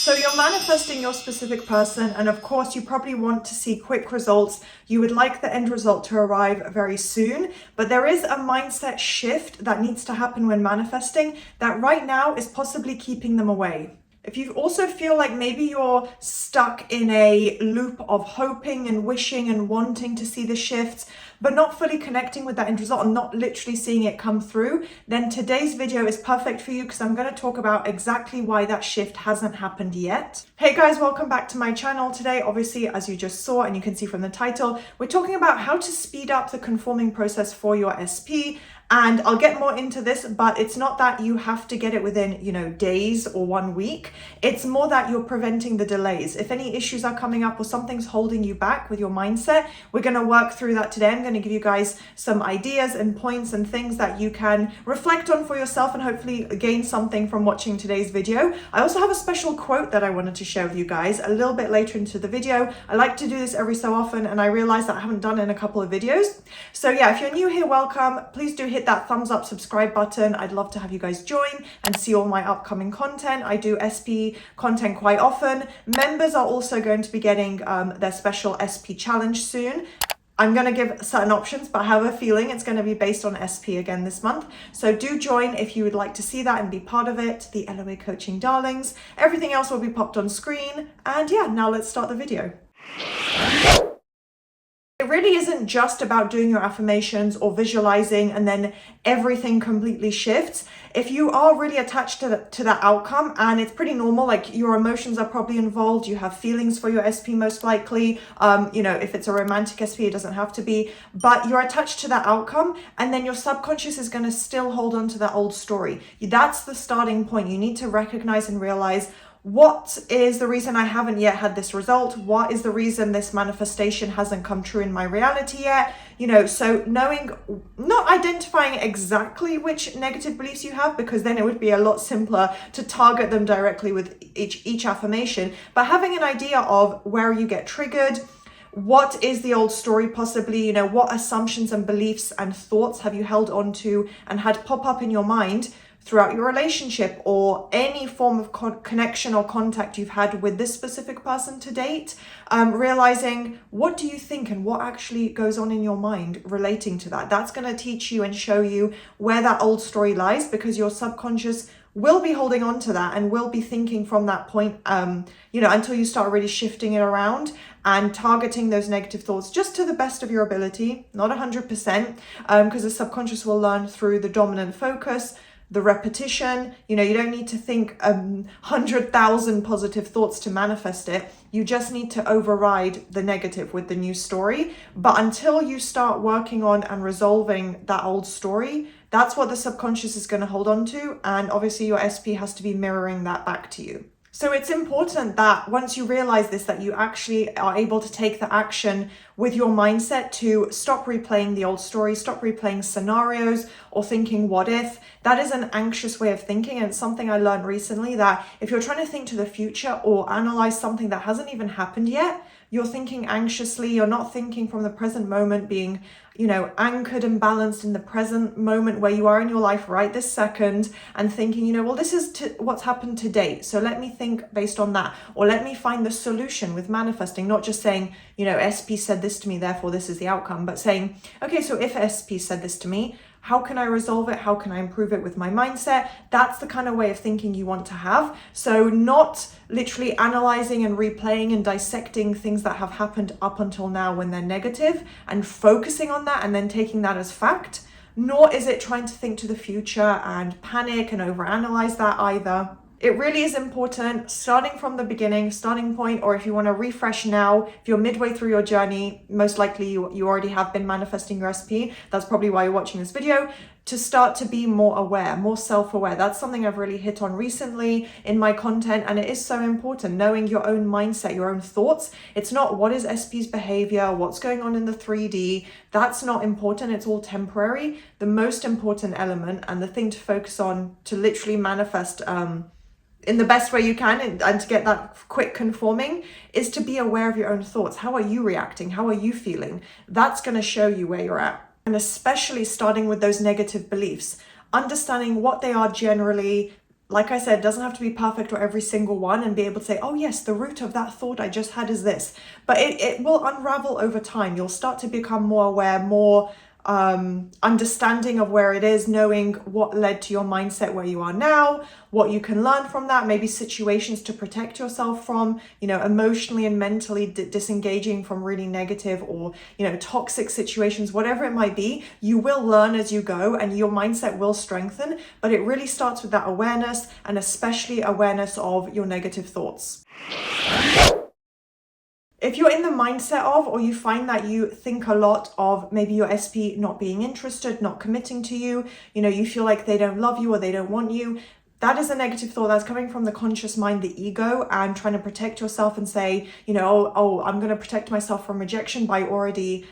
So you're manifesting your specific person, and of course you probably want to see quick results. You would like the end result to arrive very soon, but there is a mindset shift that needs to happen when manifesting that right now is possibly keeping them away. If you also feel like maybe you're stuck in a loop of hoping and wishing and wanting to see the shifts, but not fully connecting with that end result and not literally seeing it come through, then today's video is perfect for you because I'm going to talk about exactly why that shift hasn't happened yet. Hey guys, welcome back to my channel. Today, obviously, as you just saw and you can see from the title, we're talking about how to speed up the conforming process for your SP. And I'll get more into this, but it's not that you have to get it within, days or 1 week. It's more that you're preventing the delays. If any issues are coming up or something's holding you back with your mindset, we're going to work through that today. I'm going to give you guys some ideas and points and things that you can reflect on for yourself and hopefully gain something from watching today's video. I also have a special quote that I wanted to share with you guys a little bit later into the video. I like to do this every so often, and I realize that I haven't done it in a couple of videos. So yeah, if you're new here, welcome. Please do hit that thumbs up subscribe button. I'd love to have you guys join and see all my upcoming content. I do SP content quite often. Members are also going to be getting their special SP challenge soon. I'm going to give certain options, but I have a feeling it's going to be based on SP again this month. So do join if you would like to see that and be part of it. The LOA Coaching Darlings. Everything else will be popped on screen. And yeah, now let's start the video. It really isn't just about doing your affirmations or visualizing and then everything completely shifts. If you are really attached to that outcome, and it's pretty normal, like your emotions are probably involved, you have feelings for your SP most likely, if it's a romantic SP, it doesn't have to be, but you're attached to that outcome, and then your subconscious is going to still hold on to that old story. That's the starting point. You need to recognize and realize, what is the reason I haven't yet had this result? What is the reason this manifestation hasn't come true in my reality yet? So knowing, not identifying exactly which negative beliefs you have, because then it would be a lot simpler to target them directly with each affirmation, but having an idea of where you get triggered. What is the old story possibly? What assumptions and beliefs and thoughts have you held on to and had pop up in your mind throughout your relationship or any form of connection or contact you've had with this specific person to date? Realizing, what do you think and what actually goes on in your mind relating to that? That's going to teach you and show you where that old story lies, because your subconscious will be holding on to that and will be thinking from that point, until you start really shifting it around and targeting those negative thoughts just to the best of your ability, not 100%, because the subconscious will learn through the dominant focus, the repetition. You don't need to think 100,000 positive thoughts to manifest it. You just need to override the negative with the new story. But until you start working on and resolving that old story, that's what the subconscious is going to hold on to. And obviously your SP has to be mirroring that back to you. So it's important that once you realize this, that you actually are able to take the action with your mindset to stop replaying the old story, stop replaying scenarios or thinking what if. That is an anxious way of thinking, and it's something I learned recently, that if you're trying to think to the future or analyze something that hasn't even happened yet, you're thinking anxiously, you're not thinking from the present moment, being anchored and balanced in the present moment where you are in your life right this second, and thinking, well, this is what's happened to date, so let me think based on that, or let me find the solution with manifesting, not just saying, SP said this to me, therefore this is the outcome, but saying, okay, so if SP said this to me, how can I resolve it? How can I improve it with my mindset? That's the kind of way of thinking you want to have. So not literally analyzing and replaying and dissecting things that have happened up until now when they're negative and focusing on that and then taking that as fact, nor is it trying to think to the future and panic and overanalyze that either. It really is important, starting from the beginning, starting point, or if you want to refresh now, if you're midway through your journey, most likely you already have been manifesting your SP. That's probably why you're watching this video, to start to be more aware, more self-aware. That's something I've really hit on recently in my content, and it is so important, knowing your own mindset, your own thoughts. It's not what is SP's behavior, what's going on in the 3D. That's not important. It's all temporary. The most important element and the thing to focus on to literally manifest in the best way you can and to get that quick conforming is to be aware of your own thoughts. How are you reacting? How are you feeling? That's going to show you where you're at. And especially starting with those negative beliefs, understanding what they are generally, like I said, it doesn't have to be perfect or every single one and be able to say, oh yes, the root of that thought I just had is this. But it will unravel over time. You'll start to become more aware, more understanding of where it is, knowing what led to your mindset where you are now, what you can learn from that, maybe situations to protect yourself from, emotionally and mentally disengaging from really negative or, toxic situations, whatever it might be. You will learn as you go and your mindset will strengthen, but it really starts with that awareness, and especially awareness of your negative thoughts. If you're in the mindset of, or you find that you think a lot of maybe your SP not being interested, not committing to you, you feel like they don't love you or they don't want you, that is a negative thought that's coming from the conscious mind, the ego, and trying to protect yourself and say, oh, I'm going to protect myself from rejection by already,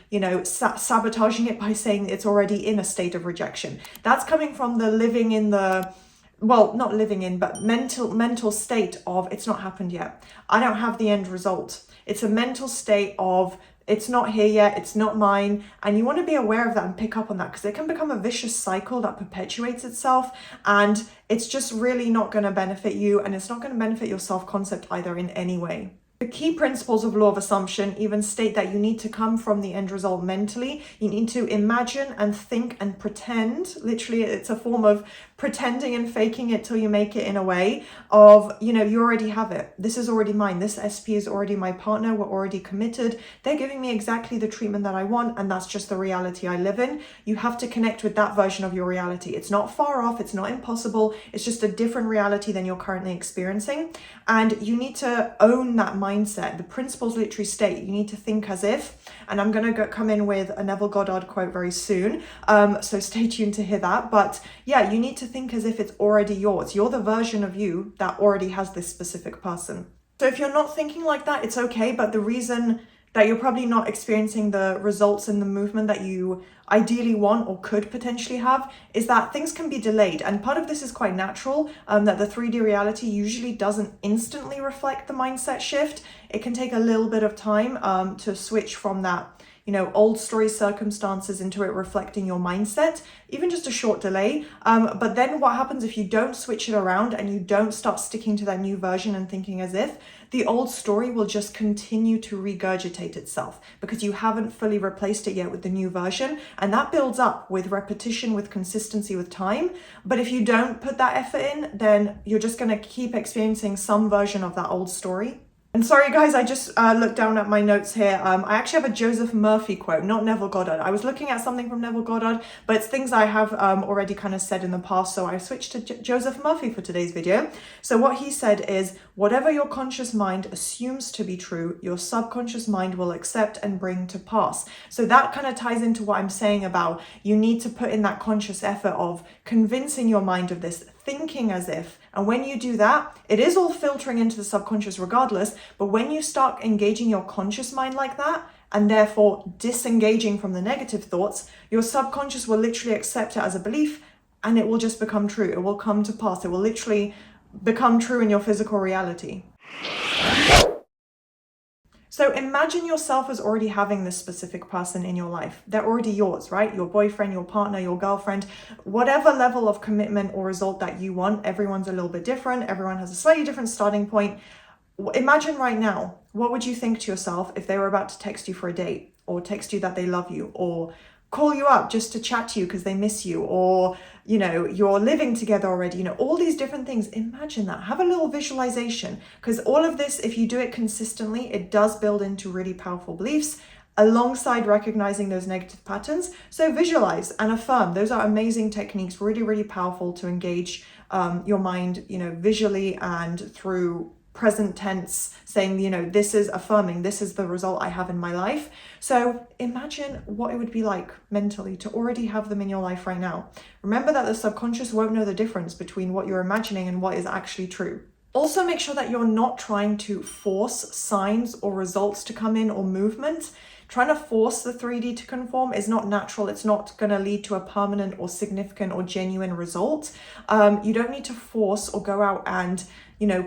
sabotaging it by saying it's already in a state of rejection. That's coming from the living in the, well, not living in, but mental state of it's not happened yet. I don't have the end result. It's a mental state of it's not here yet, it's not mine. And you want to be aware of that and pick up on that, because it can become a vicious cycle that perpetuates itself, and it's just really not going to benefit you, and it's not going to benefit your self-concept either in any way. The key principles of law of assumption even state that you need to come from the end result mentally. You need to imagine and think and pretend. Literally, it's a form of pretending and faking it till you make it in a way of, you already have it. This is already mine. This SP is already my partner. We're already committed. They're giving me exactly the treatment that I want, and that's just the reality I live in. You have to connect with that version of your reality. It's not far off. It's not impossible. It's just a different reality than you're currently experiencing. And you need to own that mindset. The principles literally state you need to think as if, and I'm going to come in with a Neville Goddard quote very soon. So stay tuned to hear that. But yeah, you need to think as if it's already yours. You're the version of you that already has this specific person. So if you're not thinking like that, it's okay. But the reason that you're probably not experiencing the results and the movement that you ideally want or could potentially have is that things can be delayed. And part of this is quite natural, that the 3D reality usually doesn't instantly reflect the mindset shift. It can take a little bit of time to switch from that old story circumstances into it reflecting your mindset, even just a short delay. But then what happens if you don't switch it around and you don't start sticking to that new version and thinking as if, the old story will just continue to regurgitate itself because you haven't fully replaced it yet with the new version. And that builds up with repetition, with consistency, with time. But if you don't put that effort in, then you're just going to keep experiencing some version of that old story. And sorry guys, I just looked down at my notes here. I actually have a Joseph Murphy quote, not Neville Goddard. I was looking at something from Neville Goddard, but it's things I have already kind of said in the past, so I switched to Joseph Murphy for today's video. So what he said is, whatever your conscious mind assumes to be true, your subconscious mind will accept and bring to pass. So that kind of ties into what I'm saying about you need to put in that conscious effort of convincing your mind of this, thinking as if. And when you do that, it is all filtering into the subconscious regardless, but when you start engaging your conscious mind like that, and therefore disengaging from the negative thoughts, your subconscious will literally accept it as a belief, and it will just become true. It will come to pass. It will literally become true in your physical reality. So imagine yourself as already having this specific person in your life. They're already yours, right? Your boyfriend, your partner, your girlfriend, whatever level of commitment or result that you want. Everyone's a little bit different. Everyone has a slightly different starting point. Imagine right now, what would you think to yourself if they were about to text you for a date, or text you that they love you, or call you up just to chat to you because they miss you, or you're living together already, all these different things. Imagine that. Have a little visualization, because all of this, if you do it consistently, it does build into really powerful beliefs alongside recognizing those negative patterns. So visualize and affirm. Those are amazing techniques, really, really powerful to engage your mind, visually and through present tense, saying, this is affirming, this is the result I have in my life. So imagine what it would be like mentally to already have them in your life right now. Remember that the subconscious won't know the difference between what you're imagining and what is actually true. Also, make sure that you're not trying to force signs or results to come in or movement. Trying to force the 3D to conform is not natural. It's not going to lead to a permanent or significant or genuine result. You don't need to force or go out and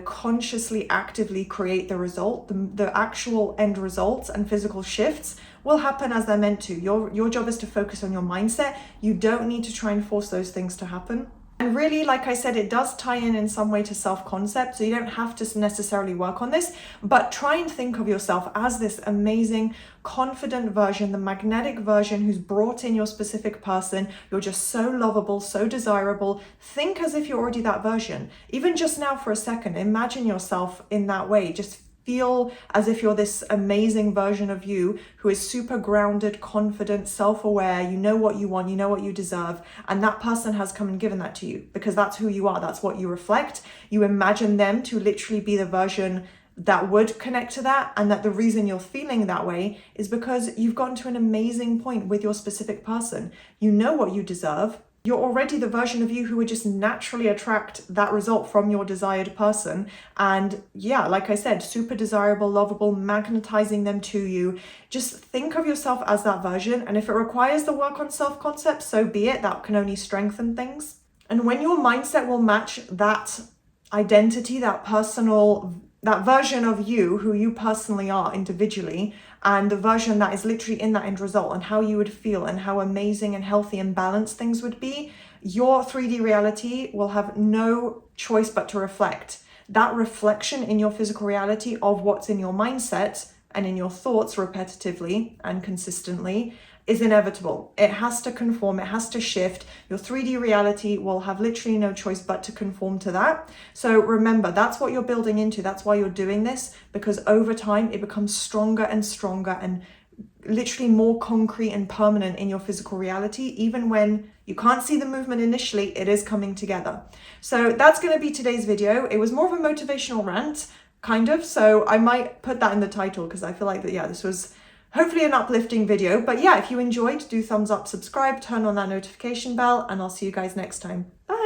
consciously, actively create the result. The actual end results and physical shifts will happen as they're meant to. Your job is to focus on your mindset. You don't need to try and force those things to happen. And really, like I said, it does tie in some way to self-concept, so you don't have to necessarily work on this, but try and think of yourself as this amazing, confident version, the magnetic version who's brought in your specific person. You're just so lovable, so desirable. Think as if you're already that version. Even just now for a second, imagine yourself in that way. Just feel as if you're this amazing version of you who is super grounded, confident, self-aware. You know what you want, you know what you deserve, and that person has come and given that to you because that's who you are, that's what you reflect. You imagine them to literally be the version that would connect to that, and that the reason you're feeling that way is because you've gotten to an amazing point with your specific person. You know what you deserve. You're already the version of you who would just naturally attract that result from your desired person. And yeah, like I said, super desirable, lovable, magnetizing them to you. Just think of yourself as that version. And if it requires the work on self-concept, so be it. That can only strengthen things. And when your mindset will match that identity, that version of you, who you personally are individually, and the version that is literally in that end result and how you would feel and how amazing and healthy and balanced things would be, your 3D reality will have no choice but to reflect. That reflection in your physical reality of what's in your mindset and in your thoughts repetitively and consistently is inevitable. It has to conform, it has to shift. Your 3D reality will have literally no choice but to conform to that. So remember, that's what you're building into. That's why you're doing this, because over time it becomes stronger and stronger and literally more concrete and permanent in your physical reality. Even when you can't see the movement initially, it is coming together. So that's going to be today's video. It was more of a motivational rant, kind of. So I might put that in the title because I feel like that, yeah, this was hopefully an uplifting video. But yeah, if you enjoyed, do thumbs up, subscribe, turn on that notification bell, and I'll see you guys next time. Bye.